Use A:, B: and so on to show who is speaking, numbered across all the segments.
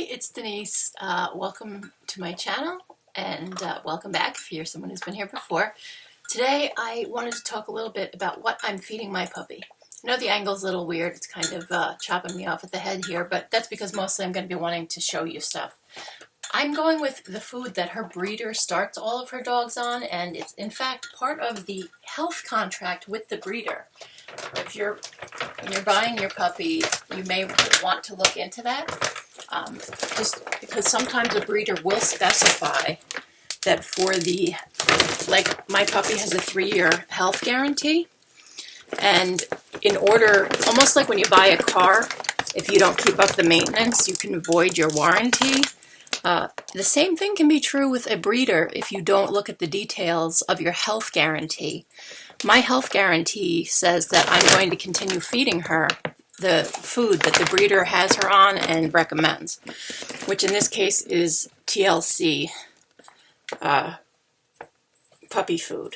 A: it's Denise. Welcome to my channel and welcome back if you're someone who's been here before. Today I wanted to talk a little bit about what I'm feeding my puppy. I know the angle's a little weird, it's kind of chopping me off at the head here, but that's because mostly I'm going to be wanting to show you stuff. I'm going with the food that her breeder starts all of her dogs on, and it's in fact part of the health contract with the breeder. When you're buying your puppy, you may want to look into that, just because sometimes a breeder will specify that for like my puppy has a 3-year health guarantee, and in order, almost like when you buy a car, if you don't keep up the maintenance, you can void your warranty. The same thing can be true with a breeder if you don't look at the details of your health guarantee. My health guarantee says that I'm going to continue feeding her the food that the breeder has her on and recommends, which in this case is TLC puppy food.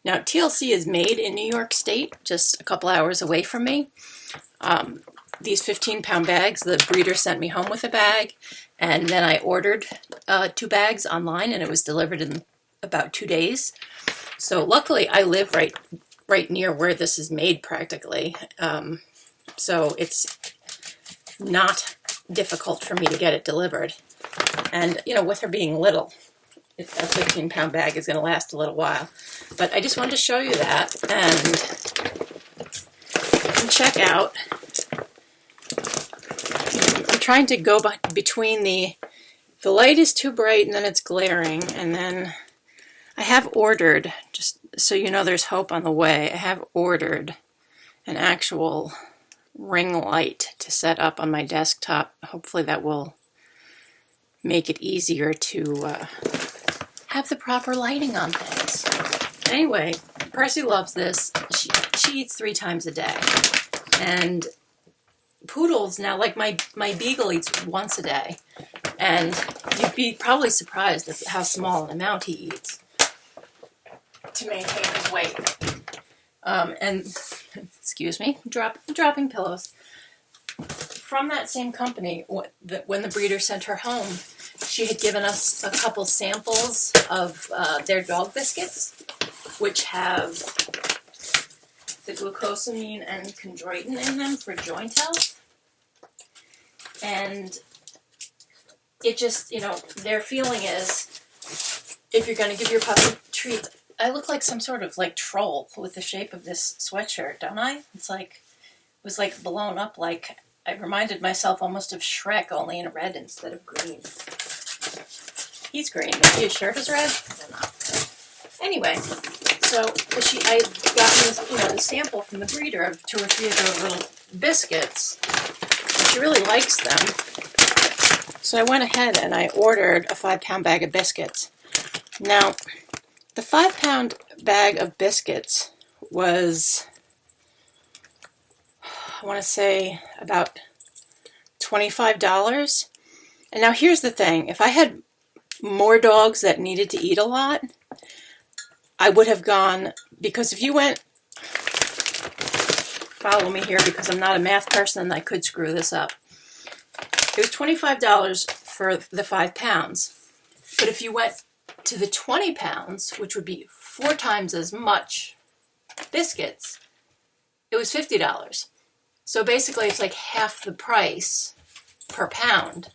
A: Now, TLC is made in New York State, just a couple hours away from me. These 15-pound bags, the breeder sent me home with a bag, and then I ordered 2 bags online, and it was delivered in about 2 days. So luckily, I live right near where this is made practically, so it's not difficult for me to get it delivered. And, you know, with her being little, a 15-pound bag is going to last a little while. But I just wanted to show you that, and check out. I'm trying to go between the light is too bright and then it's glaring, and then I have ordered, just so you know there's hope on the way, I have ordered an actual ring light to set up on my desktop. Hopefully that will make it easier to have the proper lighting on things. Anyway, Percy loves this. She eats 3 times a day. And poodles now, like my beagle eats once a day. And you'd be probably surprised at how small an amount he eats to maintain his weight. And, excuse me, dropping pillows. From that same company, when the breeder sent her home, she had given us a couple samples of their dog biscuits, which have the glucosamine and chondroitin in them for joint health. And it just, you know, their feeling is, if you're going to give your puppy a treat, I look like some sort of like troll with the shape of this sweatshirt, don't I? It's like, it was like blown up, like I reminded myself almost of Shrek, only in red instead of green. He's green. Maybe his shirt is red? I don't know. Anyway, so I got this, you know, the sample from the breeder of 2 or 3 of their little biscuits. And she really likes them. So I went ahead and I ordered a 5-pound bag of biscuits. Now, the 5-pound bag of biscuits was, I want to say, about $25. And now here's the thing. If I had more dogs that needed to eat a lot, I would have gone, because if you went, follow me here because I'm not a math person and I could screw this up. It was $25 for the 5 pounds. But if you went to the 20 pounds, which would be 4 times as much biscuits, it was $50. So basically it's like half the price per pound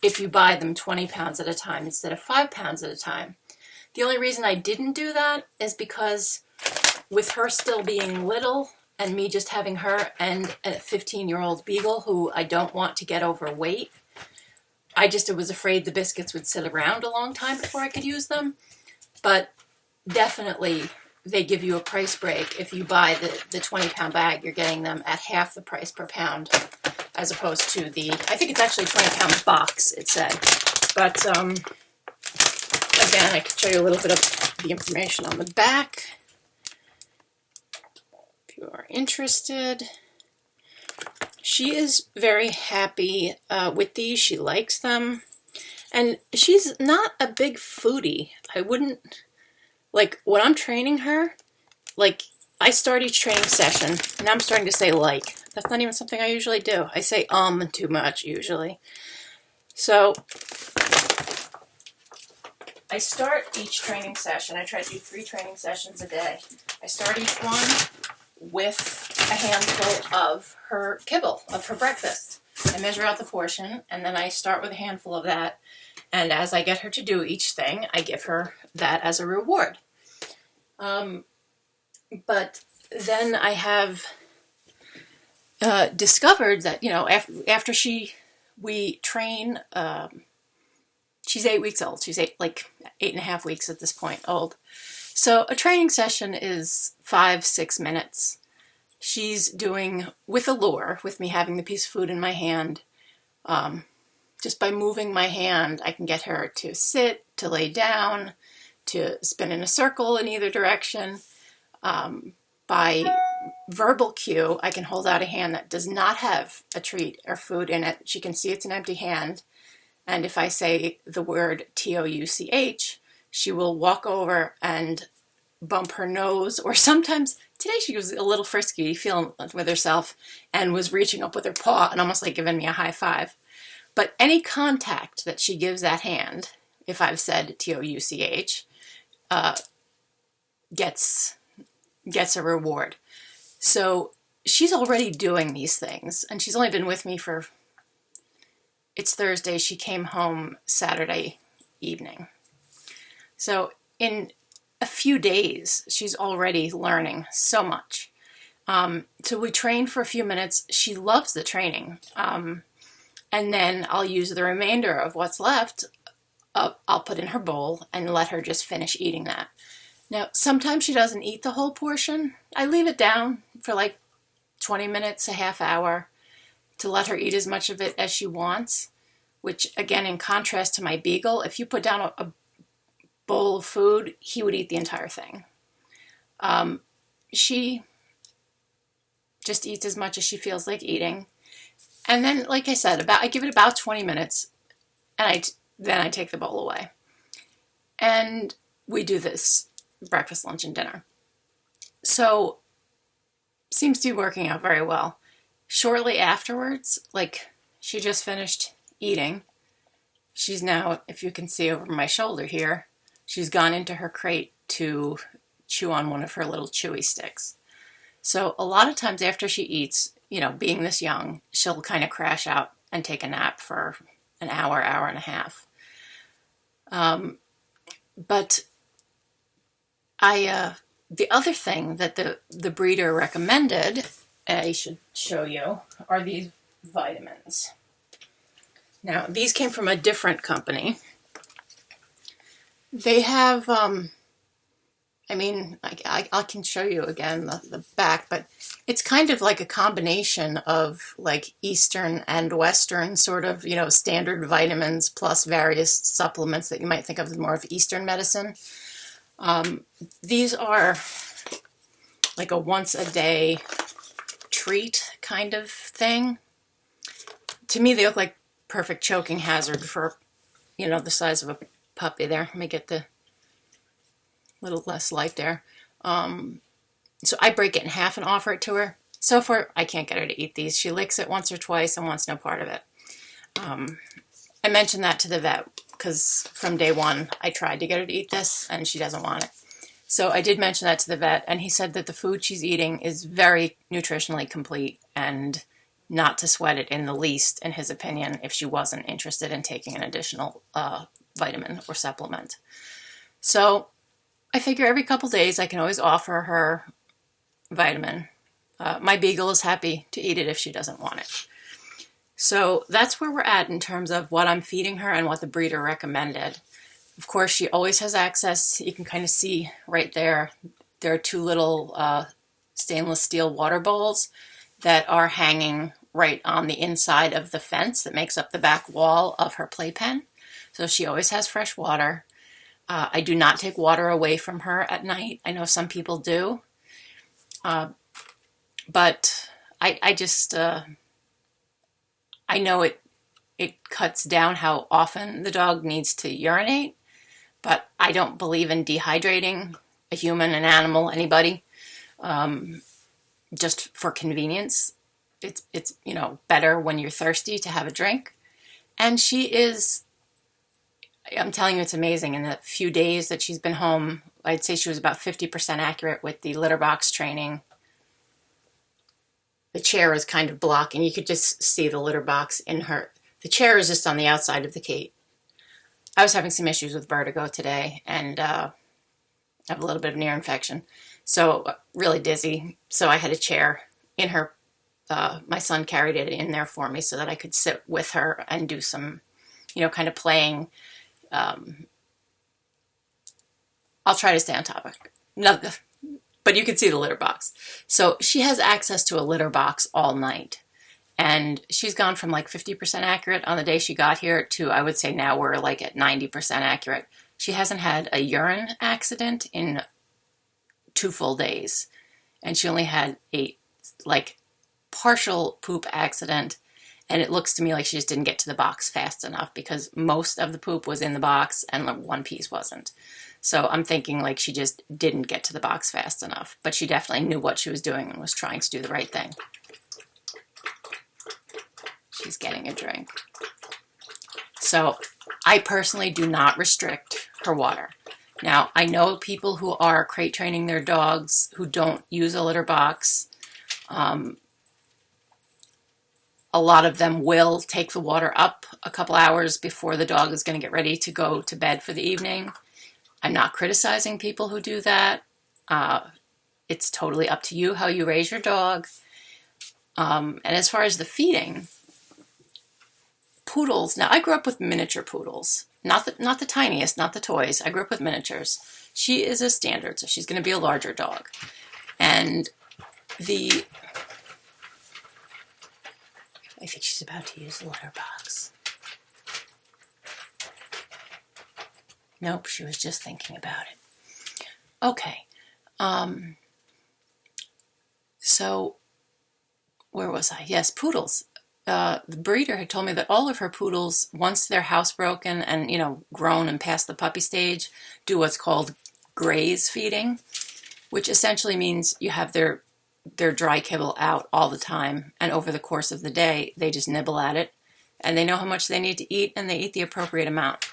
A: if you buy them 20 pounds at a time instead of 5 pounds at a time. The only reason I didn't do that is because with her still being little and me just having her and a 15-year-old beagle who I don't want to get overweight, I just was afraid the biscuits would sit around a long time before I could use them. But definitely they give you a price break. If you buy the 20-pound bag, you're getting them at half the price per pound, as opposed to I think it's actually 20-pound box, it said. But again, I can show you a little bit of the information on the back if you are interested. She is very happy with these. She likes them. And she's not a big foodie. I wouldn't, like, when I'm training her, like, I start each training session, and I'm starting to say like. That's not even something I usually do. I say too much, usually. So I start each training session. I try to do 3 training sessions a day. I start each one with a handful of her kibble, of her breakfast. I measure out the portion, and then I start with a handful of that. And as I get her to do each thing, I give her that as a reward. But then I have discovered that, after we train, she's 8 weeks old. She's like 8.5 weeks at this point old. So a training session is 5-6 minutes. She's doing with a lure, with me having the piece of food in my hand. Just by moving my hand, I can get her to sit, to lay down, to spin in a circle in either direction. By verbal cue, I can hold out a hand that does not have a treat or food in it. She can see it's an empty hand. And if I say the word TOUCH, she will walk over and bump her nose, or sometimes, today she was a little frisky, feeling with herself, and was reaching up with her paw and almost like giving me a high five. But any contact that she gives that hand, if I've said TOUCH, gets a reward. So she's already doing these things, and she's only been with me for, it's Thursday, she came home Saturday evening. So in a few days, she's already learning so much. So we train for a few minutes. She loves the training. And then I'll use the remainder of what's left. I'll put in her bowl and let her just finish eating that. Now, sometimes she doesn't eat the whole portion. I leave it down for like 20 minutes, a half hour, to let her eat as much of it as she wants, which, again, in contrast to my beagle, if you put down a bowl of food, he would eat the entire thing. She just eats as much as she feels like eating. And then, like I said, I give it about 20 minutes, and then I take the bowl away. And we do this breakfast, lunch, and dinner. So, seems to be working out very well. Shortly afterwards, like, she just finished eating. She's now, if you can see over my shoulder here, she's gone into her crate to chew on one of her little chewy sticks. So a lot of times after she eats, being this young, she'll kind of crash out and take a nap for an hour, hour and a half. But the other thing that the breeder recommended, I should show you, are these vitamins. Now, these came from a different company. They have, I can show you again the back, but it's kind of like a combination of like Eastern and Western sort of, standard vitamins plus various supplements that you might think of as more of Eastern medicine. These are like a once a day treat kind of thing. To me, they look like perfect choking hazard for, the size of a puppy there. Let me get the little less light there. So I break it in half and offer it to her. So far, I can't get her to eat these. She licks it once or twice and wants no part of it. I mentioned that to the vet because from day one, I tried to get her to eat this and she doesn't want it. So I did mention that to the vet, and he said that the food she's eating is very nutritionally complete and not to sweat it in the least, in his opinion, if she wasn't interested in taking an additional vitamin or supplement. So I figure every couple days I can always offer her vitamin. My beagle is happy to eat it if she doesn't want it. So that's where we're at in terms of what I'm feeding her and what the breeder recommended. Of course, she always has access. You can kind of see right there, there are 2 little stainless steel water bowls that are hanging right on the inside of the fence that makes up the back wall of her playpen. So she always has fresh water. I do not take water away from her at night. I know some people do. But I just, I know it cuts down how often the dog needs to urinate, but I don't believe in dehydrating a human, an animal, anybody, just for convenience. It's better when you're thirsty to have a drink. And she is, I'm telling you, it's amazing. In the few days that she's been home, I'd say she was about 50% accurate with the litter box training. The chair is kind of blocking. You could just see the litter box in her. The chair is just on the outside of the gate. I was having some issues with vertigo today, and I have a little bit of an ear infection. So really dizzy. So I had a chair in her. My son carried it in there for me so that I could sit with her and do some, kind of playing. I'll try to stay on topic. No, but you can see the litter box. So she has access to a litter box all night. And she's gone from like 50% accurate on the day she got here to, I would say now we're like at 90% accurate. She hasn't had a urine accident in 2 full days. And she only had a partial poop accident. And it looks to me like she just didn't get to the box fast enough because most of the poop was in the box and one piece wasn't. So I'm thinking like she just didn't get to the box fast enough. But she definitely knew what she was doing and was trying to do the right thing. She's getting a drink. So I personally do not restrict her water. Now, I know people who are crate training their dogs who don't use a litter box. A lot of them will take the water up a couple hours before the dog is going to get ready to go to bed for the evening. I'm not criticizing people who do that. It's totally up to you how you raise your dog. And as far as the feeding, poodles. Now, I grew up with miniature poodles. Not the tiniest, not the toys. I grew up with miniatures. She is a standard, so she's going to be a larger dog. And I think she's about to use the litter box. Nope, she was just thinking about it. Okay. So, where was I? Yes, poodles. The breeder had told me that all of her poodles, once they're housebroken and, grown and past the puppy stage, do what's called graze feeding, which essentially means you have their dry kibble out all the time, and over the course of the day, they just nibble at it, and they know how much they need to eat, and they eat the appropriate amount.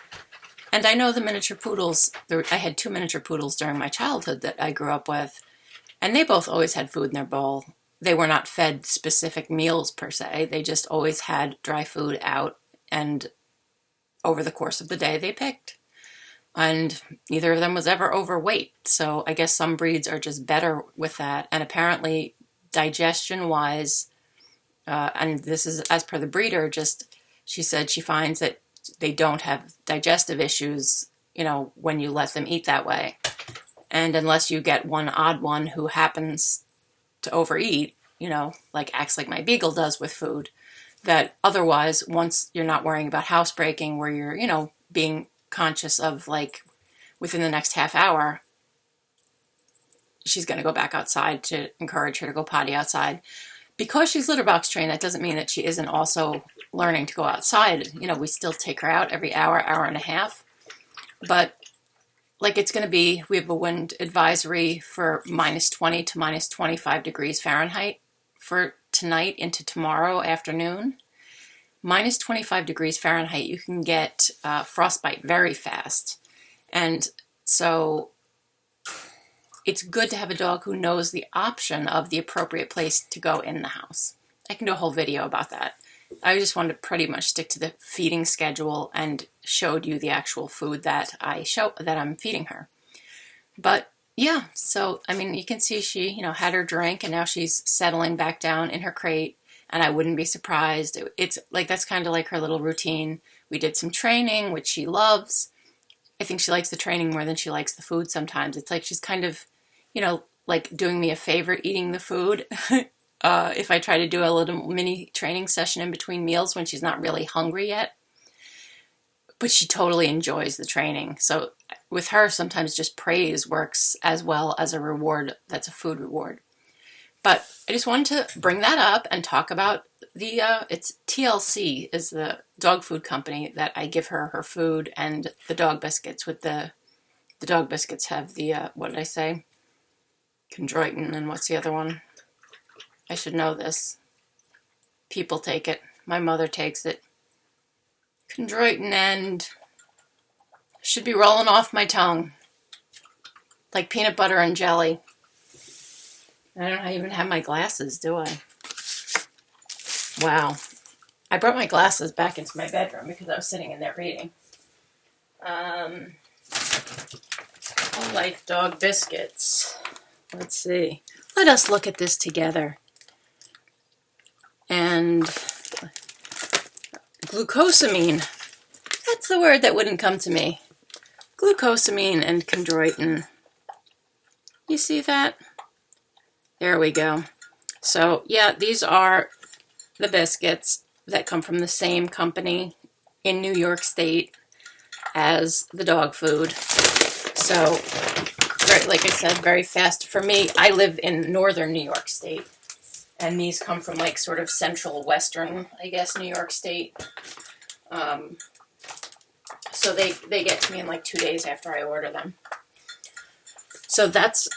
A: And I know the miniature poodles, I had 2 miniature poodles during my childhood that I grew up with, and they both always had food in their bowl. They were not fed specific meals per se. They just always had dry food out, and over the course of the day they picked. And neither of them was ever overweight. So I guess some breeds are just better with that. And apparently digestion-wise, and this is as per the breeder, she said she finds that they don't have digestive issues, when you let them eat that way. And unless you get one odd one who happens to overeat, like acts like my beagle does with food, that otherwise, once you're not worrying about housebreaking, where you're, being conscious of like within the next half hour, she's going to go back outside to encourage her to go potty outside. Because she's litter box trained, that doesn't mean that she isn't also learning to go outside. We still take her out every hour and a half. But like it's going to be, we have a wind advisory for -20 to -25 degrees Fahrenheit for tonight into tomorrow afternoon. -25 degrees Fahrenheit, you can get frostbite very fast. And so it's good to have a dog who knows the option of the appropriate place to go in the house. I can do a whole video about that. I just wanted to pretty much stick to the feeding schedule and showed you the actual food that I'm feeding her. But yeah, so I mean, you can see she, had her drink and now she's settling back down in her crate, and I wouldn't be surprised. It's like that's kind of like her little routine. We did some training, which she loves. I think she likes the training more than she likes the food sometimes. It's like she's kind of, like doing me a favor eating the food. If I try to do a little mini training session in between meals when she's not really hungry yet. But she totally enjoys the training. So with her, sometimes just praise works as well as a reward that's a food reward. But I just wanted to bring that up and talk about it's TLC is the dog food company that I give her food and the dog biscuits. With the dog biscuits have the, what did I say? Chondroitin, and what's the other one? I should know this. People take it. My mother takes it. chondroitin end should be rolling off my tongue like peanut butter and jelly. I don't even have my glasses, do I? Wow. I brought my glasses back into my bedroom because I was sitting in there reading. Life Dog Biscuits. Let's see. Let us look at this together. And glucosamine. That's the word that wouldn't come to me. Glucosamine and chondroitin. You see that? There we go. So, yeah, these are the biscuits that come from the same company in New York State as the dog food. So, like I said, very fast. For me, I live in northern New York State, and these come from like sort of central western, I guess, New York State. So they get to me in like 2 days after I order them. So that's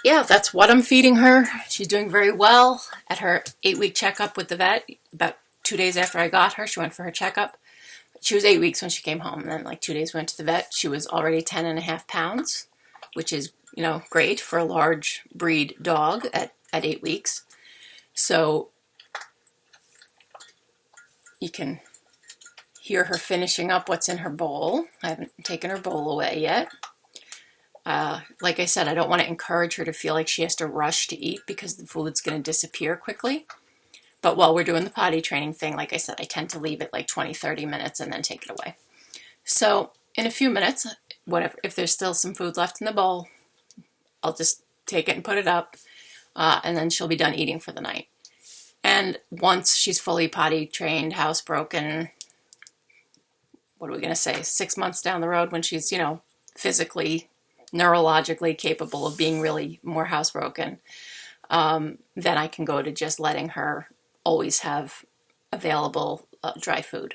A: what I'm feeding her. She's doing very well. At her 8-week checkup with the vet, about 2 days after I got her, she went for her checkup. She was 8 weeks when she came home, and then like 2 days went to the vet. She was already 10.5 pounds, which is, you know, great for a large breed dog at 8 weeks. So you can hear her finishing up what's in her bowl. I haven't taken her bowl away yet. Like I said, I don't want to encourage her to feel like she has to rush to eat because the food's going to disappear quickly. But while we're doing the potty training thing, like I said, I tend to leave it like 20-30 minutes and then take it away. So in a few minutes, whatever, if there's still some food left in the bowl, I'll just take it and put it up, and then she'll be done eating for the night. And once she's fully potty trained, housebroken, what are we going to say, 6 months down the road when she's, you know, physically, neurologically capable of being really more housebroken, then I can go to just letting her always have available dry food.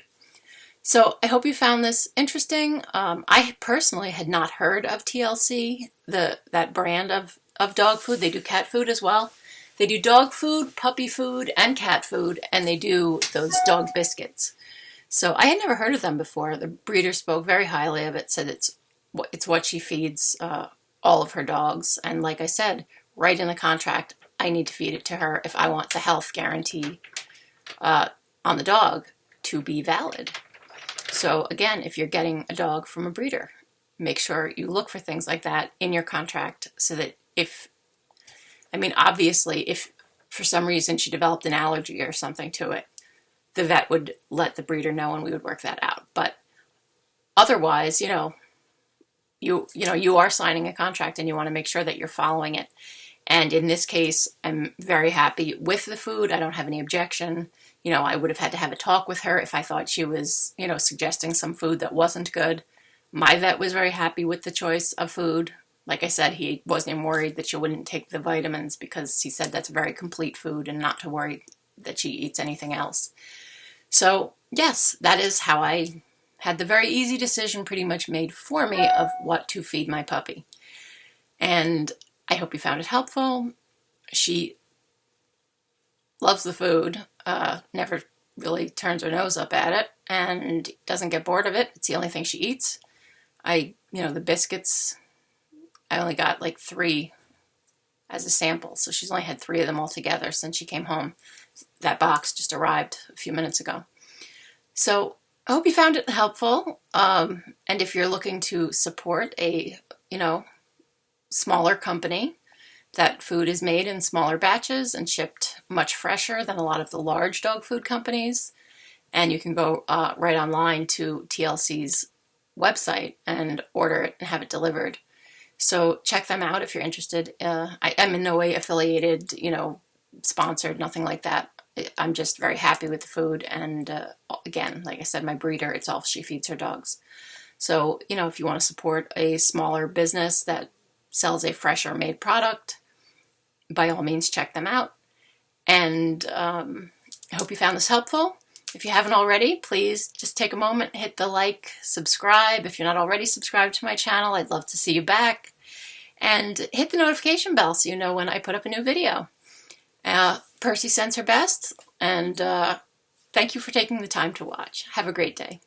A: So I hope you found this interesting. I personally had not heard of TLC, that brand of dog food. They do cat food as well. They do dog food, puppy food, and cat food, and they do those dog biscuits. So I had never heard of them before. The breeder spoke very highly of it, said it's what she feeds all of her dogs. And like I said, right in the contract, I need to feed it to her if I want the health guarantee on the dog to be valid. So again, if you're getting a dog from a breeder, make sure you look for things like that in your contract so that obviously, if for some reason she developed an allergy or something to it, the vet would let the breeder know and we would work that out. But otherwise, you are signing a contract and you want to make sure that you're following it. And in this case, I'm very happy with the food. I don't have any objection. I would have had to have a talk with her if I thought she was, suggesting some food that wasn't good. My vet was very happy with the choice of food. Like I said, he wasn't even worried that she wouldn't take the vitamins because he said that's very complete food and not to worry that she eats anything else. So yes, that is how I had the very easy decision pretty much made for me of what to feed my puppy. And I hope you found it helpful. She loves the food, never really turns her nose up at it, and doesn't get bored of it. It's the only thing she eats. The biscuits, I only got like 3 as a sample, so she's only had 3 of them altogether since she came home. That box just arrived a few minutes ago. So I hope you found it helpful, and if you're looking to support a, smaller company, that food is made in smaller batches and shipped much fresher than a lot of the large dog food companies. And you can go right online to TLC's website and order it and have it delivered. So check them out if you're interested. I am in no way affiliated, sponsored, nothing like that. I'm just very happy with the food. And again, like I said, my breeder, it's all she feeds her dogs. So, if you want to support a smaller business that sells a fresher made product, by all means, check them out. And I hope you found this helpful. If you haven't already, please just take a moment, hit the like, subscribe. If you're not already subscribed to my channel, I'd love to see you back. And hit the notification bell so you know when I put up a new video. Percy sends her best, and thank you for taking the time to watch. Have a great day.